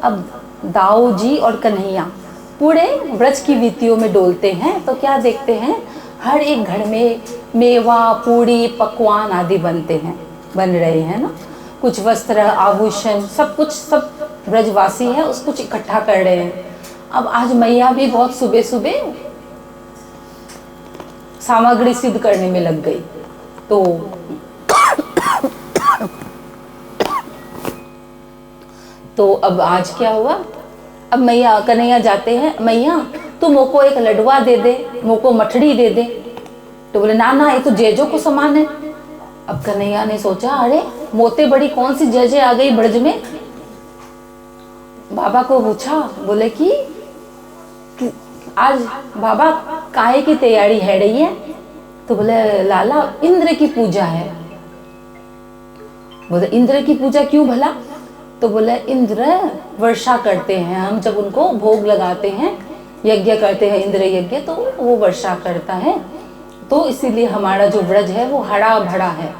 अब दाऊ जी और कन्हैया पूरे व्रज की रीतियों में डोलते हैं, तो क्या देखते हैं, हर एक घर में मेवा, पूड़ी, पकवान आदि बन रहे हैं ना। कुछ वस्त्र, आभूषण, सब कुछ, सब ब्रजवासी है उस कुछ इकट्ठा कर रहे हैं। अब आज मैया भी बहुत सुबह सुबह सामग्री सिद्ध करने में लग गई। तो अब आज क्या हुआ, अब मैया कन्हैया जाते हैं, मैया तू मोको एक लडवा दे दे, मोको मठड़ी दे दे। तो बोले ना ना, ये तो जेजो को समान है। अब कन्हैया ने सोचा, अरे मोते बड़ी कौन सी जेजे आ गई ब्रज में। बाबा को पूछा, बोले कि आज बाबा काहे की तैयारी है रही है। तो बोले लाला इंद्र की पूजा है। बोले इंद्र की पूजा क्यों भला। तो बोले इंद्र वर्षा करते हैं, हम जब उनको भोग लगाते हैं, यज्ञ करते हैं, इंद्र यज्ञ, तो वो वर्षा करता है, तो इसीलिए हमारा जो व्रज है वो हरा भरा है,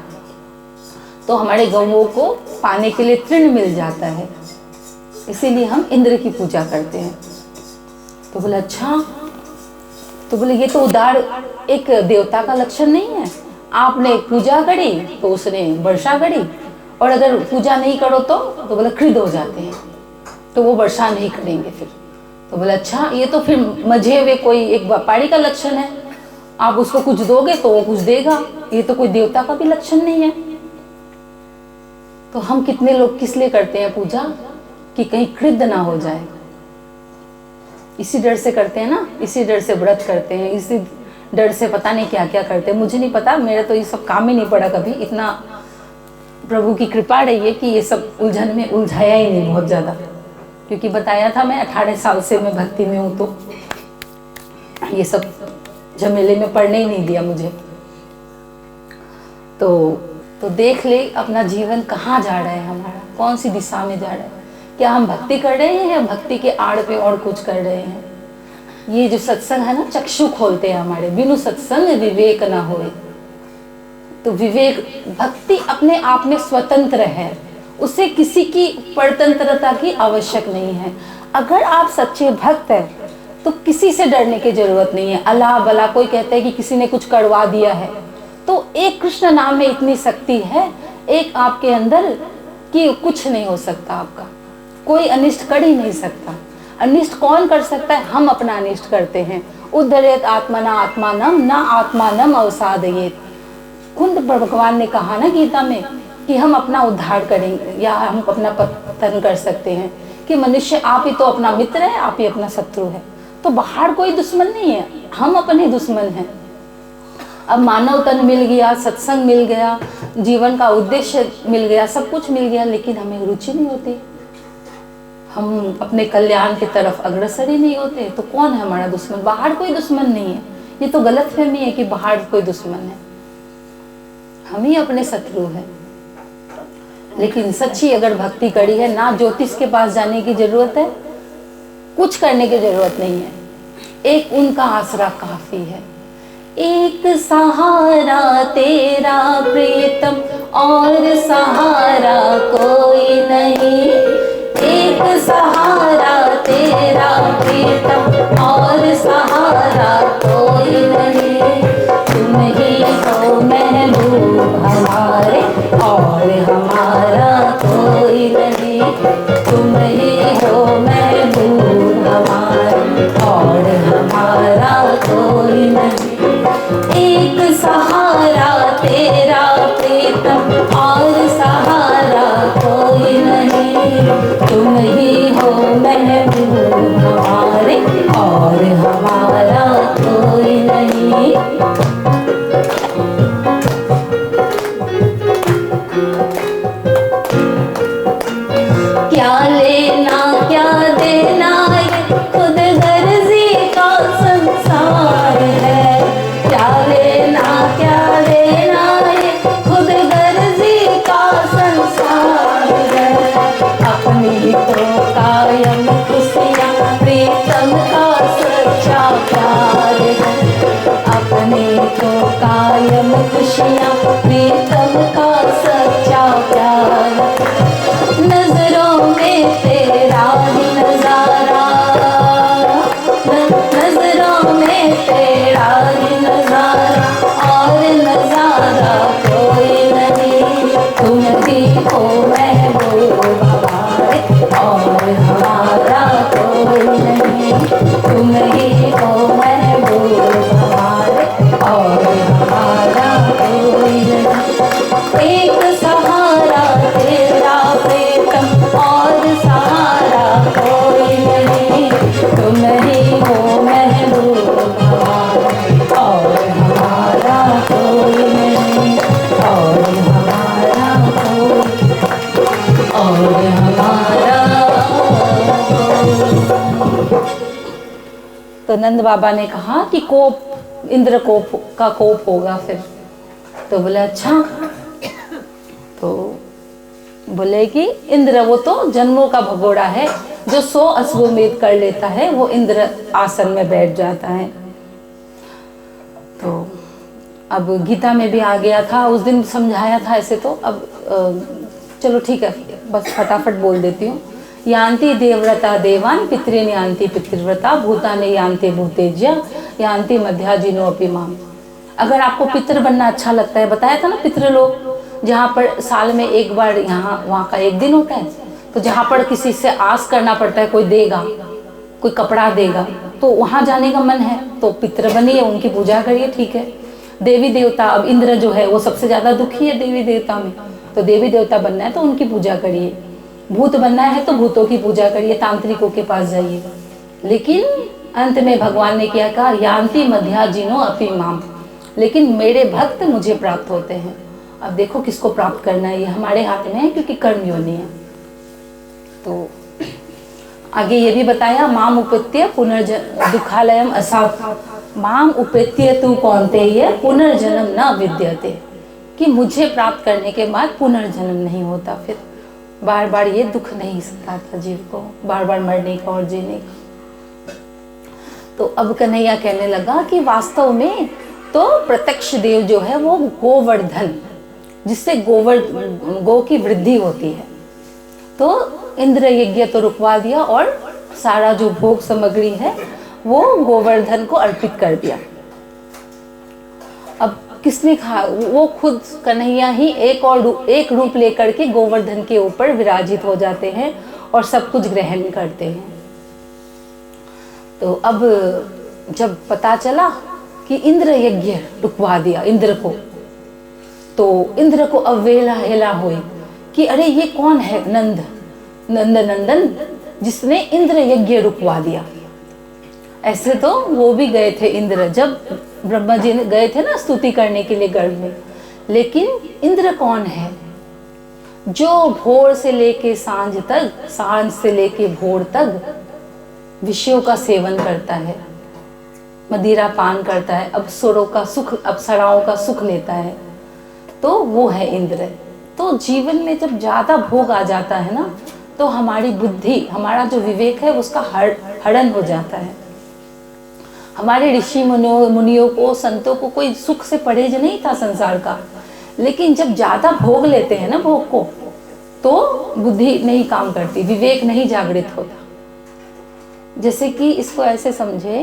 तो हमारे गौओं को पाने के लिए तृण मिल जाता है, इसीलिए हम इंद्र की पूजा करते हैं। तो बोले अच्छा। तो बोले ये तो उदार एक देवता का लक्षण नहीं है, आपने पूजा करी तो उसने वर्षा करी, और अगर पूजा नहीं करो तो बोले क्रोध हो जाते हैं, तो वो वर्षा नहीं करेंगे फिर। तो बोले अच्छा, ये तो फिर मजे हुए कोई एक व्यापारी का लक्षण है, आप उसको कुछ दोगे तो वो कुछ देगा, ये तो कोई देवता का भी लक्षण नहीं है। तो हम कितने लोग किस लिए करते हैं पूजा, कि कहीं क्रोध ना हो जाए, इसी डर से करते हैं ना, इसी डर से व्रत करते हैं, इसी डर से पता नहीं क्या क्या करते हैं। मुझे नहीं पता, मेरा तो ये सब काम ही नहीं पड़ा कभी, इतना प्रभु की कृपा रही है कि ये सब उलझन में उलझाया ही नहीं बहुत ज़्यादा, क्योंकि बताया था मैं 18 साल से मैं भक्ति में हूँ, तो ये सब झमेले में पड़ने ही नहीं दिया मुझे। तो देख ले अपना जीवन कहाँ जा रहा है, हमारा कौन सी दिशा में जा रहा है। क्या हम भक्ति कर रहे हैं या भक्ति के आड़ पे और कुछ कर रहे हैं। ये जो सत्संग है ना, चक्षु खोलते हैं हमारे, बिनु सत्संग विवेक ना होए। तो विवेक, भक्ति अपने आप में स्वतंत्र है, उसे किसी की परतंत्रता की आवश्यक नहीं है। अगर आप सच्चे भक्त हैं तो किसी से डरने की जरूरत नहीं है। अल्लाह भला कोई कहता है कि किसी ने कुछ करवा दिया है, तो एक कृष्ण नाम में इतनी शक्ति है, एक आपके अंदर, कि कुछ नहीं हो सकता, आपका कोई अनिष्ट कर ही नहीं सकता। अनिष्ट कौन कर सकता है, हम अपना अनिष्ट करते हैं। उद्धरेत आत्मना आत्मानम न आत्मानम अवसादयेत। कुंद भगवान ने कहा ना गीता में कि हम अपना उद्धार करेंगे या हम अपना पतन कर सकते हैं, कि मनुष्य आप ही तो अपना मित्र है, आप ही अपना शत्रु है। तो बाहर कोई दुश्मन नहीं है, हम अपने दुश्मन हैं। अब मानव तन मिल गया, सत्संग मिल गया, जीवन का उद्देश्य मिल गया, सब कुछ मिल गया, लेकिन हमें रुचि नहीं होती, हम अपने कल्याण की तरफ अग्रसर ही नहीं होते। तो कौन है हमारा दुश्मन, बाहर कोई दुश्मन नहीं है। ये तो गलतफहमी है कि बाहर कोई दुश्मन है, हम ही अपने शत्रु हैं। लेकिन सच्ची अगर भक्ति करी है ना, ज्योतिष के पास जाने की जरूरत है, कुछ करने की जरूरत नहीं है, एक उनका आसरा काफी है। एक सहारा तेरा प्रीतम और सहारा कोई नहीं, एक सहारा तेरा प्रीतम और सहारा कोई नहीं। तुम ही हो महबूब हमारे और हमारा कोई नहीं, तुम ही हो महबूब हमारे और हमारा कोई नहीं। एक सहारा तेरा प्रीतम और सहारा कोई नहीं, तुम ही हो महबूब हमारे और हमारा कोई नहीं। क्या लेना क्या देना, खुद गर्जी का संसार है। क्या लेना क्या देना, खुद गर्जी का संसार है। अपनी तो कायम खुशियाँ प्रीतम का सच्चा प्यार है। अपनी तो कायम खुशियाँ प्रीतम का सच्चा प्यार। नजरों में तेरा तो नंद बाबा ने कहा कि कोप, इंद्र का कोप होगा फिर। तो बोले अच्छा। तो बोले कि इंद्र वो तो जन्मों का भगोड़ा है, जो 100 अश्वमेध कर लेता है वो इंद्र आसन में बैठ जाता है। तो अब गीता में भी आ गया था, उस दिन समझाया था ऐसे। तो अब चलो ठीक है, बस फटाफट बोल देती हूँ। यान्ति देवव्रता देवान पितॄन यान्ति पितृव्रता भूतानि यान्ति भूतेज्य यान्ति मध्याजिनो अपि माम। अगर आपको पितृ बनना अच्छा लगता है, बताया था ना पितृ लोग जहाँ पर साल में एक बार यहाँ वहाँ का एक दिन होता है, तो जहाँ पर किसी से आस करना पड़ता है कोई देगा, कोई कपड़ा देगा, तो वहाँ जाने का मन है तो पितृ बनिए, उनकी पूजा करिए, ठीक है। देवी देवता, अब इंद्र जो है वो सबसे ज़्यादा दुखी है देवी देवता में, तो देवी देवता बनना है तो उनकी पूजा करिए। भूत बनना है तो भूतों की पूजा करिए, तांत्रिकों के पास जाइए। लेकिन अंत में भगवान ने क्या कहा, यान्ति मध्याजिनो अपि माम, लेकिन मेरे भक्त मुझे प्राप्त होते हैं। अब देखो किसको प्राप्त करना है, ये हमारे हाथ में है क्योंकि कर्म योनि है। तो आगे ये भी बताया, माम उपेत्य पुनर्जन्म दुखालयम असाव, माम उपेत्य तू कौन्तेय पुनर्जन्म न विद्यते, कि मुझे प्राप्त करने के बाद पुनर्जन्म नहीं होता, फिर बार बार ये दुख नहीं सताता जीव को, बार बार मरने का और जीने का। तो अब कन्हैया कहने लगा कि वास्तव में तो प्रत्यक्ष देव जो है वो गोवर्धन, जिससे गो की वृद्धि होती है, तो इंद्र यज्ञ तो रुकवा दिया और सारा जो भोग सामग्री है वो गोवर्धन को अर्पित कर दिया। अब किसने कहा, वो खुद कन्हैया ही एक रूप लेकर के गोवर्धन के ऊपर विराजित हो जाते हैं और सब कुछ ग्रहण करते हैं। तो अब जब पता चला कि इंद्र यज्ञ रुकवा दिया इंद्र को, तो इंद्र को अवहेला हेला हुई कि अरे ये कौन है नंदन जिसने इंद्र यज्ञ रुकवा दिया। ऐसे तो वो भी गए थे इंद्र, जब ब्रह्मा जी ने गए थे ना स्तुति करने के लिए गर्भ में, लेकिन इंद्र कौन है, जो भोर से लेके सांझ तक, सांझ से लेके भोर तक विषयों का सेवन करता है, मदिरा पान करता है, अप्सरों का सुख, अप्सराओं का सुख लेता है, तो वो है इंद्र। तो जीवन में जब ज्यादा भोग आ जाता है ना, तो हमारी बुद्धि, हमारा जो विवेक है उसका हरण हो जाता है। हमारे ऋषि मुनियों को, संतों को कोई सुख से परहेज नहीं था संसार का, लेकिन जब ज्यादा भोग लेते हैं ना भोग को, तो बुद्धि नहीं काम करती, विवेक नहीं जागृत होता। जैसे कि इसको ऐसे समझे,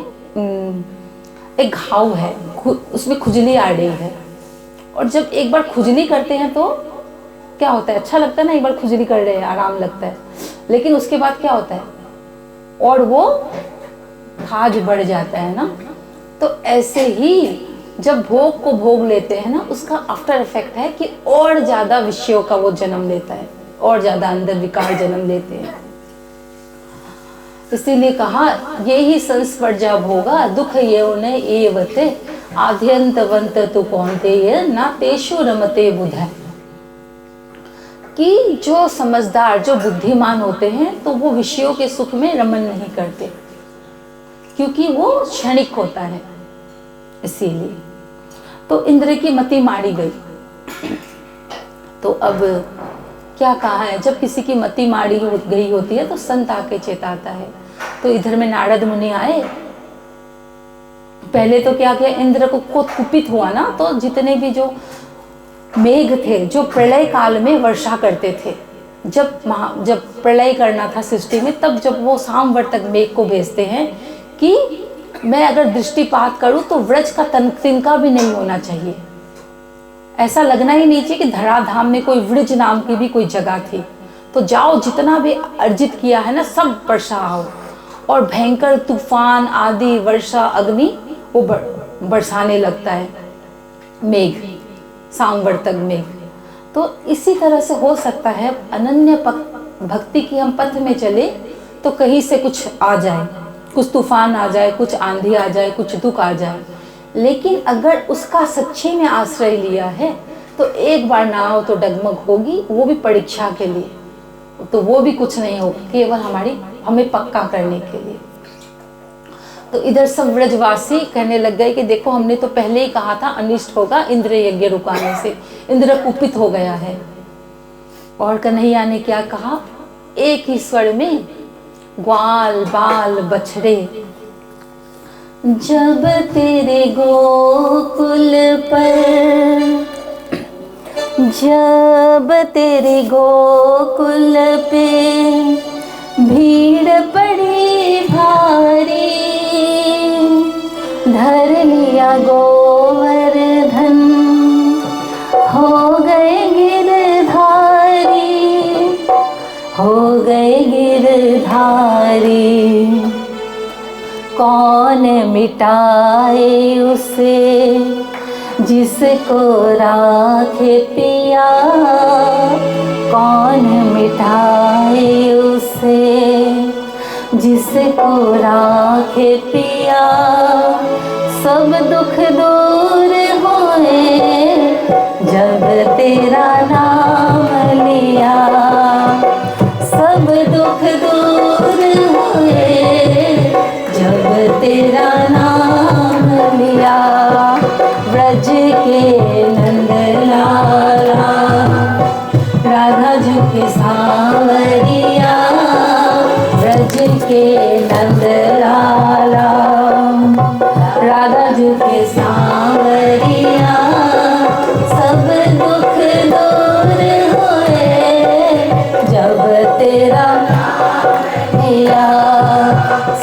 एक घाव है, उसमें खुजली आ रही है, और जब एक बार खुजली करते हैं तो क्या होता है, अच्छा लगता है ना, एक बार खुजली कर रहे हैं आराम लगता है, लेकिन उसके बाद क्या होता है, और वो खाज बढ़ जाता है ना। तो ऐसे ही जब भोग को भोग लेते हैं ना, उसका आफ्टर इफेक्ट है कि और ज्यादा विषयों का वो जन्म लेता है, और ज्यादा अंदर विकार जन्म लेते हैं। इसीलिए कहा, ये ही संस्पर्जा भोगा दुख ये एवते आद्यंतवंत तु कौन्तेय ना तेषु रमते बुधः, कि जो समझदार, जो बुद्धिमान होते हैं तो वो विषयों के सुख में रमन नहीं करते, क्योंकि वो क्षणिक होता है। इसीलिए तो इंद्र की मति मारी गई। तो अब क्या कहा है, जब किसी की मति मारी गई होती है तो संत आके चेताता है। तो इधर में नारद मुनि आए, पहले तो क्या किया, इंद्र को कुपित हुआ ना, तो जितने भी जो मेघ थे, जो प्रलय काल में वर्षा करते थे, जब प्रलय करना था सृष्टि में, तब जब वो सामवर्तक मेघ को भेजते हैं कि मैं अगर दृष्टिपात करूं तो व्रज का तिनका भी नहीं होना चाहिए, ऐसा लगना ही नहीं चाहिए कि धराधाम में कोई व्रज नाम की भी कोई जगह थी, तो जाओ जितना भी अर्जित किया है ना सब बरसाओ, और भयंकर तूफान आदि वर्षा अग्नि वो बरसाने लगता है मेघ, सामवर्तक मेघ। तो इसी तरह से हो सकता है अनन्य भक्ति की हम पथ में चले तो कहीं से कुछ आ जाए, कुछ तूफान आ जाए, कुछ आंधी आ जाए, कुछ दुख आ जाए, लेकिन अगर उसका सच्ची में आश्रय लिया है तो एक बार ना हो तो डगमग होगी, वो भी परीक्षा के लिए, तो वो भी कुछ नहीं होगा, केवल हमें पक्का करने के लिए। तो इधर सब व्रजवासी कहने लग गए कि देखो हमने तो पहले ही कहा था अनिष्ट होगा इंद्र यज्ञ रुकाने से, इंद्र कुपित हो गया है। और कन्हैया ने क्या कहा, एक ही स्वर में, ग्वाल बाल बछड़े, जब तेरे गोकुल पर, जब तेरे गोकुल पे भीड़ पड़ी भारी, धर लिया गोवर्धन, हो गए गिरधारी, हो गए गिरधारी। कौन मिटाए उसे जिसको राखे पिया, कौन मिटाए उसे जिसको राखे पिया। सब दुख दूर होए जब तेरा नाम लिया, सब दुख दूर हुए जब तेरा नाम लिया। ब्रज के नंद लाला, राधा जी के सांवरिया, ब्रज के नंद लाला, राधा जी के सांवरिया। सब दुख दूर हुए जब तेरा नाम लिया,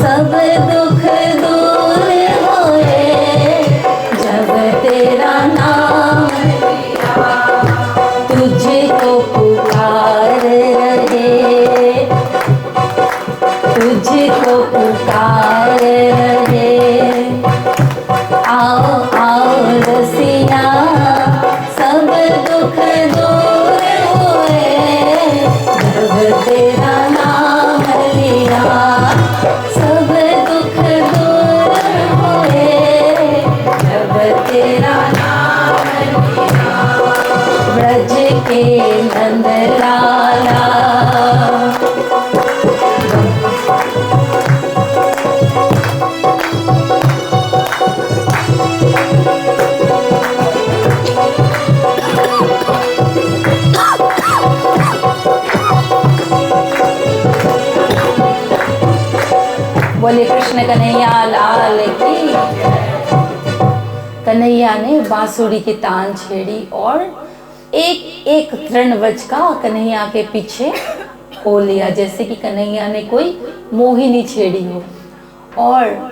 सब दुख दूर हुए जब तेरा नाम लिया। तुझको पुकार रहे, तुझको पुकार रहे, आओ आओ रसिया, सब दुख दूर हुए जब तेरा नाम लिया, सब दुख दूर हुए जब तेरा नाम लिया। ब्रज के नंद लाला, बोले कृष्ण कन्हैया लाल की। कन्हैया ने बांसुरी की तान छेड़ी और एक एक तृणवज का कन्हैया के पीछे हो लिया, जैसे कि कन्हैया ने कोई मोहिनी छेड़ी हो। और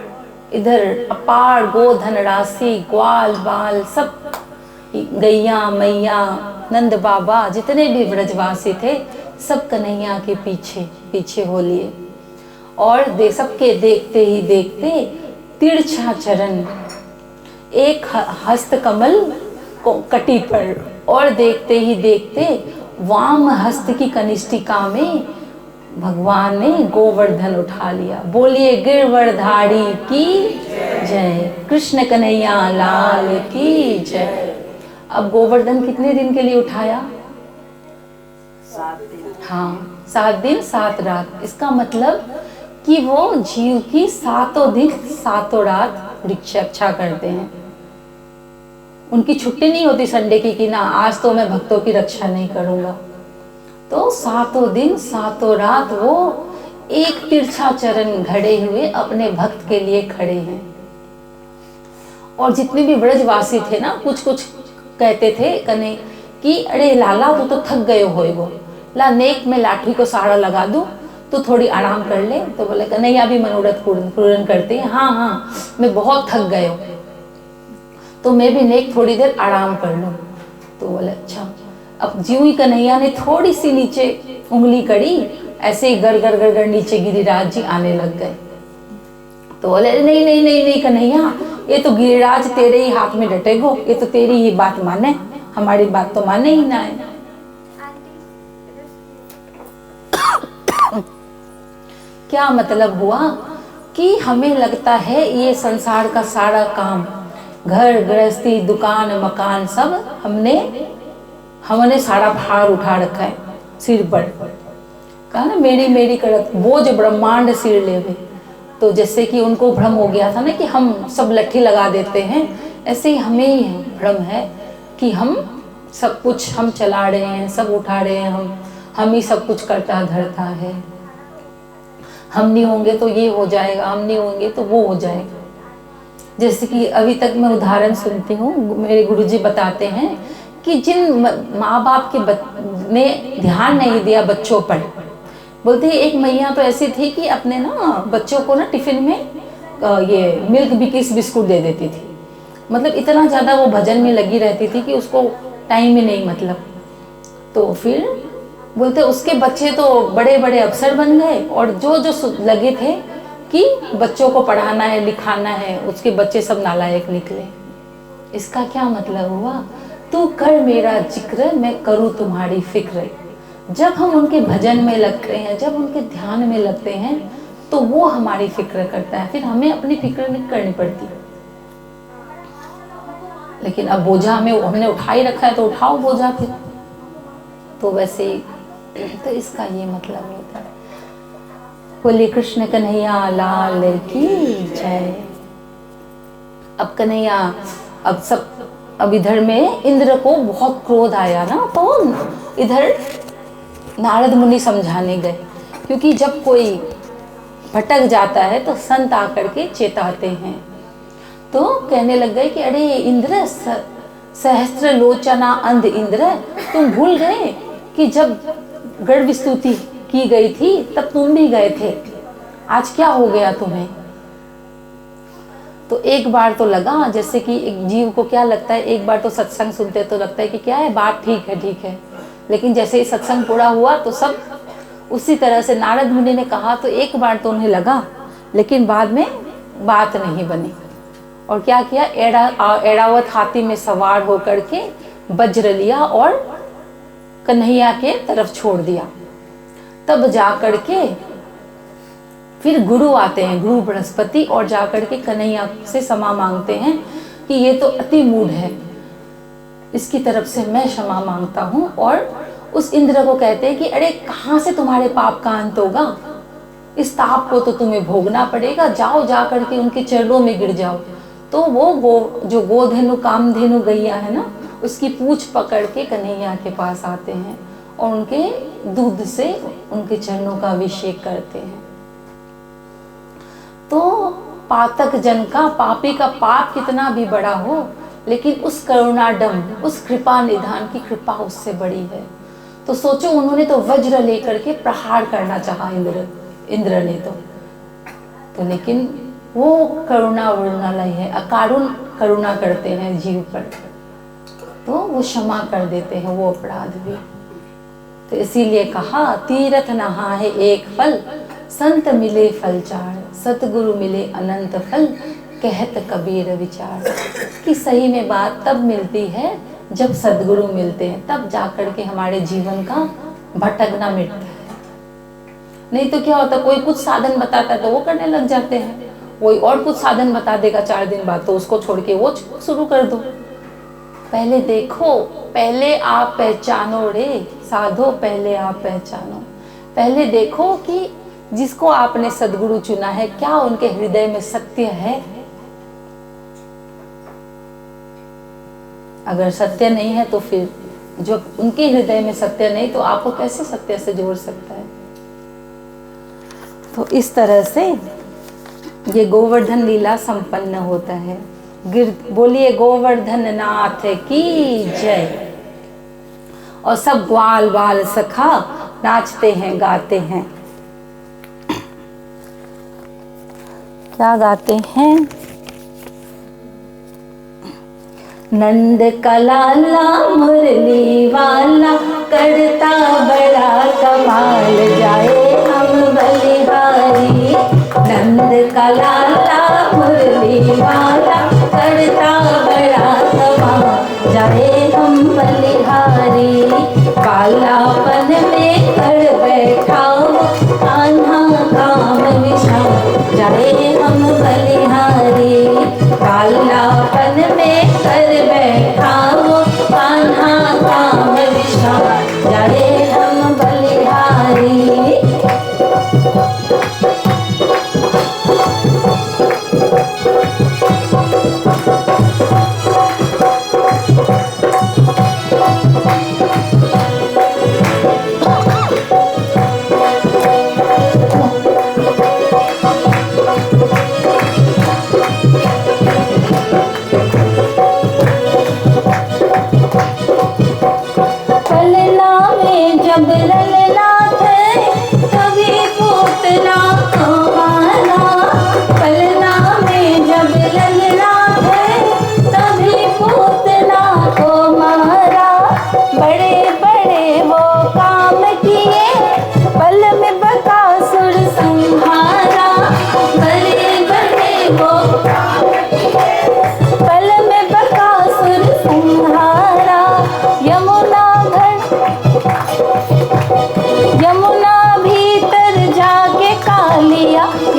इधर अपार गोधन राशि, ग्वाल बाल, सब गैया मैया, नंद बाबा, जितने भी ब्रजवासी थे सब कन्हैया के पीछे पीछे हो लिए। और सबके देखते ही देखते तिरछा चरण, एक हस्त कमल को कटी पर, और देखते ही देखते वाम हस्त की कनिष्ठिका में भगवान ने गोवर्धन उठा लिया। बोलिए गिरवरधारी की जय, कृष्ण कन्हैया लाल की जय। अब गोवर्धन कितने दिन के लिए उठाया? 7 दिन। हाँ, 7 दिन 7 रात। इसका मतलब कि वो जीव की 7 दिन 7 रात रक्षा करते हैं। उनकी छुट्टी नहीं होती संडे की कि ना आज तो मैं भक्तों की रक्षा नहीं करूंगा। तो 7 दिन 7 रात वो एक तिरछा चरण घड़े हुए अपने भक्त के लिए खड़े हैं। और जितने भी ब्रजवासी थे ना, कुछ कुछ कहते थे कने कि अरे लाला तू तो थक गए होएगो, ला नेक में लाठी को सहारा लगा दूं तो थोड़ी आराम कर ले। तो बोले कन्हैया भी मनोरथ पूर्ण करते हैं, हाँ हाँ मैं बहुत थक गए हूँ तो मैं भी नेक थोड़ी देर आराम कर लूँ। तो बोले अच्छा। अब ज्यों ही कन्हैया ने थोड़ी सी नीचे उंगली करी, ऐसे ही गर गर गर गर नीचे गिरिराज जी आने लग गए। तो बोले नहीं नहीं नहीं नहीं कन्हैया, ये तो गिरिराज तेरे ही हाथ में डटेगो, ये तो तेरी ही बात माने, हमारी बात तो माने ही ना है। क्या मतलब हुआ कि हमें लगता है ये संसार का सारा काम, घर गृहस्थी दुकान मकान सब हमने सारा भार उठा रखा है सिर पर। कहा ना मेरी मेरी करत बोझ ब्रह्मांड सिर लेवे, तो जैसे कि उनको भ्रम हो गया था ना कि हम सब लट्ठी लगा देते हैं, ऐसे ही हमें ही भ्रम है कि हम सब कुछ हम चला रहे हैं, सब उठा रहे हैं, हम ही सब कुछ करता धरता है। हम नहीं होंगे तो ये हो जाएगा, हम नहीं होंगे तो वो हो जाएगा। जैसे कि अभी तक मैं उदाहरण सुनती हूँ, मेरे गुरुजी बताते हैं कि जिन माँ बाप के ने ध्यान नहीं दिया बच्चों पर, बोलते हैं एक मैया तो ऐसी थी कि अपने ना बच्चों को ना टिफिन में ये मिल्क बिकिस बिस्कुट दे देती थी। मतलब इतना ज़्यादा वो भजन में लगी रहती थी कि उसको टाइम ही नहीं मतलब। तो फिर बोलते उसके बच्चे तो बड़े बड़े अफसर बन गए, और जो जो लगे थे कि बच्चों को पढ़ाना है लिखाना है, उसके बच्चे सब नालायक निकले। इसका क्या मतलब हुआ? तू कर मेरा जिक्र, मैं करूँ तुम्हारी फिक्र। जब हम उनके भजन में लगते हैं, जब उनके ध्यान में लगते हैं, तो वो हमारी फिक्र करता है, फिर हमें अपनी फिक्र नहीं करनी पड़ती। लेकिन अब बोझा हमने उठा ही रखा है तो उठाओ बोझा फिर। तो वैसे तो इसका ये मतलब होता है। बोलिए कृष्ण कन्हैया लाल की जय। अब कन्हैया अब इधर में इंद्र को बहुत क्रोध आया ना, तो इधर नारद मुनि समझाने गए, क्योंकि जब कोई भटक जाता है तो संत आकर के चेताते हैं। तो कहने लग गए कि अरे इंद्र, सहस्त्र लोचना अंध इंद्र, तुम भूल गए कि जब गढ़ विस्तुति की गई थी तब तुम भी गए थे, आज क्या हो गया तुम्हें? तो एक बार तो लगा, जैसे कि एक जीव को क्या लगता है, एक बार तो सत्संग सुनते तो लगता है कि क्या है, बात ठीक है, लेकिन जैसे ही सत्संग पूरा हुआ तो सब उसी तरह से नारद मुनि ने कहा तो एक बार तो उन्हें लगा, लेकिन बाद में बात नहीं बनी। और क्या किया, एड़ावत हाथी में सवार होकर के वज्र लिया और कन्हैया के तरफ छोड़ दिया। तब जाकर के फिर गुरु आते हैं, गुरु बृहस्पति, और जाकर के कन्हैया से क्षमा मांगते हैं कि ये तो अति मूढ़ है, इसकी तरफ से मैं क्षमा मांगता हूँ। और उस इंद्र को कहते हैं कि अरे कहाँ से तुम्हारे पाप का अंत होगा, इस ताप को तो तुम्हें भोगना पड़ेगा, जाओ जा करके उनके चरणों में गिर जाओ। तो वो जो गोधेनु कामधेनु गैया है ना, उसकी पूंछ पकड़ के कन्हैया के पास आते हैं और उनके दूध से उनके चरणों का अभिषेक करते हैं। तो पातक जन का, पापी का पाप कितना भी बड़ा हो, लेकिन उस करुणाडम, उस कृपा निधान की कृपा उससे बड़ी है। तो सोचो, उन्होंने तो वज्र लेकर के प्रहार करना चाहा इंद्र ने तो लेकिन वो करुणा वरुणालय है, अकारुण करुणा करते हैं जीव पर, तो वो क्षमा कर देते हैं वो अपराध भी। तो इसीलिए कहा, तीर्थ नहा है एक फल, संत मिले फल चार, सतगुरु मिले अनंत फल, कहत कबीर विचार। कि सही में बात तब मिलती है जब सदगुरु मिलते हैं, तब जाकर के हमारे जीवन का भटकना मिटता है। नहीं तो क्या होता, कोई कुछ साधन बताता है तो वो करने लग जाते हैं, कोई और कुछ साधन बता देगा 4 दिन बाद, तो उसको छोड़ के वो शुरू कर दो। पहले देखो, पहले आप पहचानो रे साधो, पहले आप पहचानो। पहले देखो कि जिसको आपने सदगुरु चुना है, क्या उनके हृदय में सत्य है। अगर सत्य नहीं है तो फिर जो उनके हृदय में सत्य नहीं, तो आपको कैसे सत्य से जोड़ सकता है। तो इस तरह से ये गोवर्धन लीला संपन्न होता है। बोलिए गोवर्धन नाथ की जय। और सब ग्वाल बाल सखा नाचते हैं गाते हैं। क्या गाते हैं? नंद का लाला मुरली वाला, करता बड़ा कमाल, जाए हम बलिहारी। नंद का लाला मुरली वाला, करता बड़ा कमाल, जाए हम बलिहारी। कालापन में कर बैठा कान्हा काम निशान, जाए हम बलिहारी। कालापन में कर बैठा कान्हा काम निशान, जाए हम बलिहारी।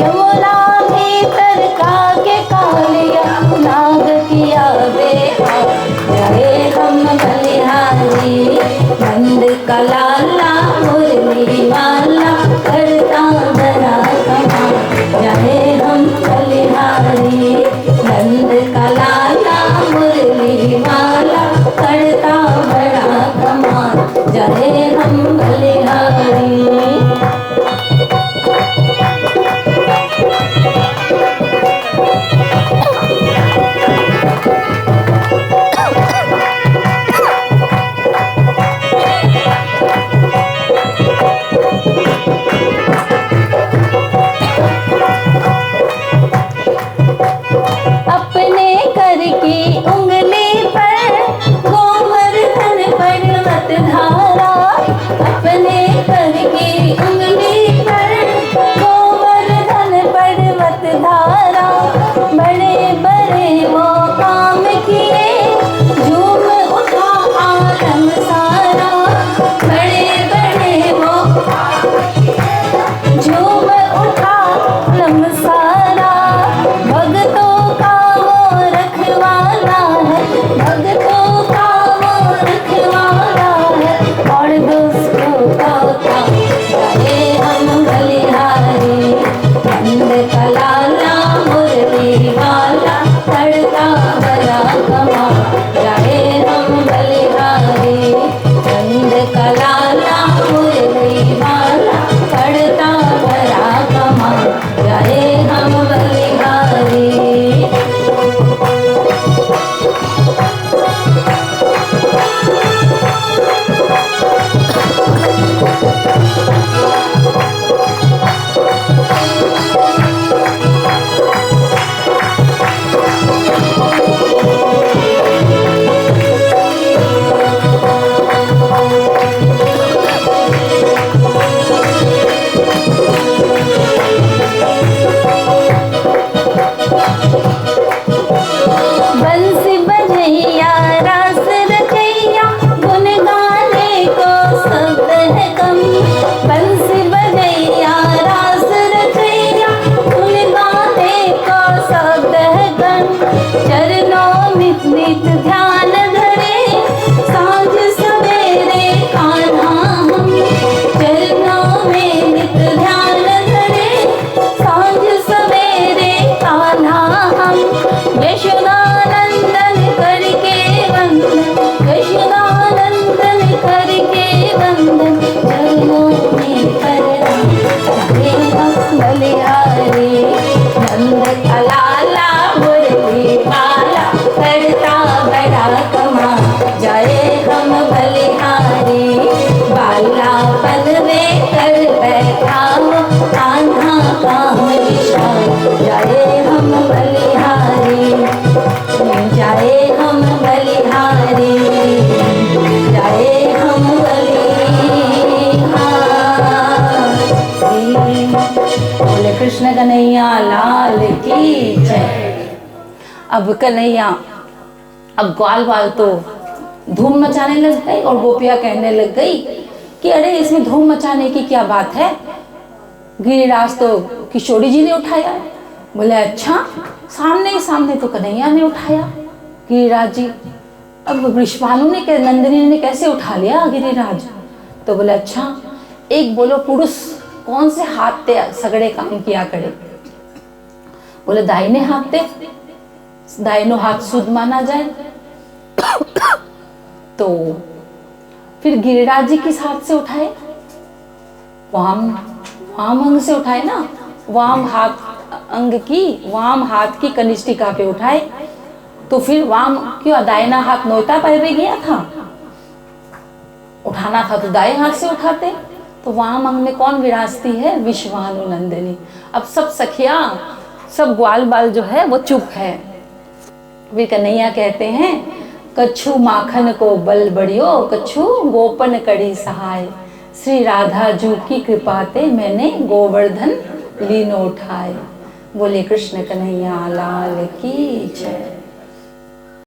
यमुना भीतर काके कालिया नाग किया बेहाल। जय हम बलिहारी नंद का लाला मुरली वाला करता बड़ा कमाल। जय हम बलिहारी नंद का लाला मुरली वाला करता बड़ा कमाल। जय हम बलिहारी। अपने कर की उंगली पर गोवर्धन पर्वत धारा। अपने कर की उंगली पर गोवर्धन पर्वत धारा। बड़े बड़े वो काम किए झूम उठा आलम सारा। बड़े बड़े वो झूम उठा आलम सारा। भक्तों का वो रखवाला है, भक्तों का वो रखवाला है और दुष्टों का काम। जय हम बलिहारी नंद का लाला मुरली वाला करता बड़ा कमाल। जय हम बलिहारी नंद का लाला मुरली वाला करता बड़ा कमाल। जय हम बलिहारी। बंसी बजैया रास रचैया गुन गाने को शब्द है कम। बंसी बजैया रास रचैया गुन गाने को शब्द है कम। चरणों में नित ध्यान धरे सांझ सवेरे कान्हा हम। चरणों में नित ध्यान धरे सांझ सवेरे कान्हा हम। यशोदानंदन करके वंदन, यशोदानंदन करके वंदन चरणों में प्रणाम। जय हम बलिहारी नंद का लाला मुरली वाला करता बड़ा कमाल। जय हम बलिहारी बालापन में कर बैठा कान्हा काम विशाल। जय हम बलिहारी जय हम बलिहारी जय हम बलिहारी। बोले कृष्ण कन्हैया लाल की जय। अब कन्हैया अब ग्वाल बाल तो धूम मचाने लग गई और गोपियां कहने लग गई कि अरे इसमें धूम मचाने की क्या बात है, गिरिराज तो किशोरी जी ने उठाया। बोले अच्छा, सामने ही सामने तो कन्हैया ने उठाया गिरिराज जी। अब वृषभानु ने नंदिनी ने कैसे उठा लिया गिरिराज? तो बोले अच्छा, एक बोलो पुरुष कौन से हाथ से सगड़े काम किया करे? बोले दाहिने हाथ से, दाहिनो हाथ शुद्ध माना जाए। तो फिर गिरिराज जी किस हाथ से उठाए? वाम अंग से उठाए ना, वाम हाथ की कनिष्ठिका पे उठाए। तो फिर वाम क्यों, दाहिना हाथ नोता पैर गया था, उठाना था तो दाएं हाथ से उठाते। तो वाम अंग में कौन विराजती है? विश्वानु नंदिनी। अब सब सखिया, सब ग्वाल बाल जो है वो चुप है। वे कन्हैया कहते हैं कछु माखन को बल बढ़ियो, कछु गोपन कड़ी सहाय। श्री राधा जू की कृपा ते मैंने गोवर्धन लीनो उठाए। बोले कृष्ण कन्हैया लाल की जय।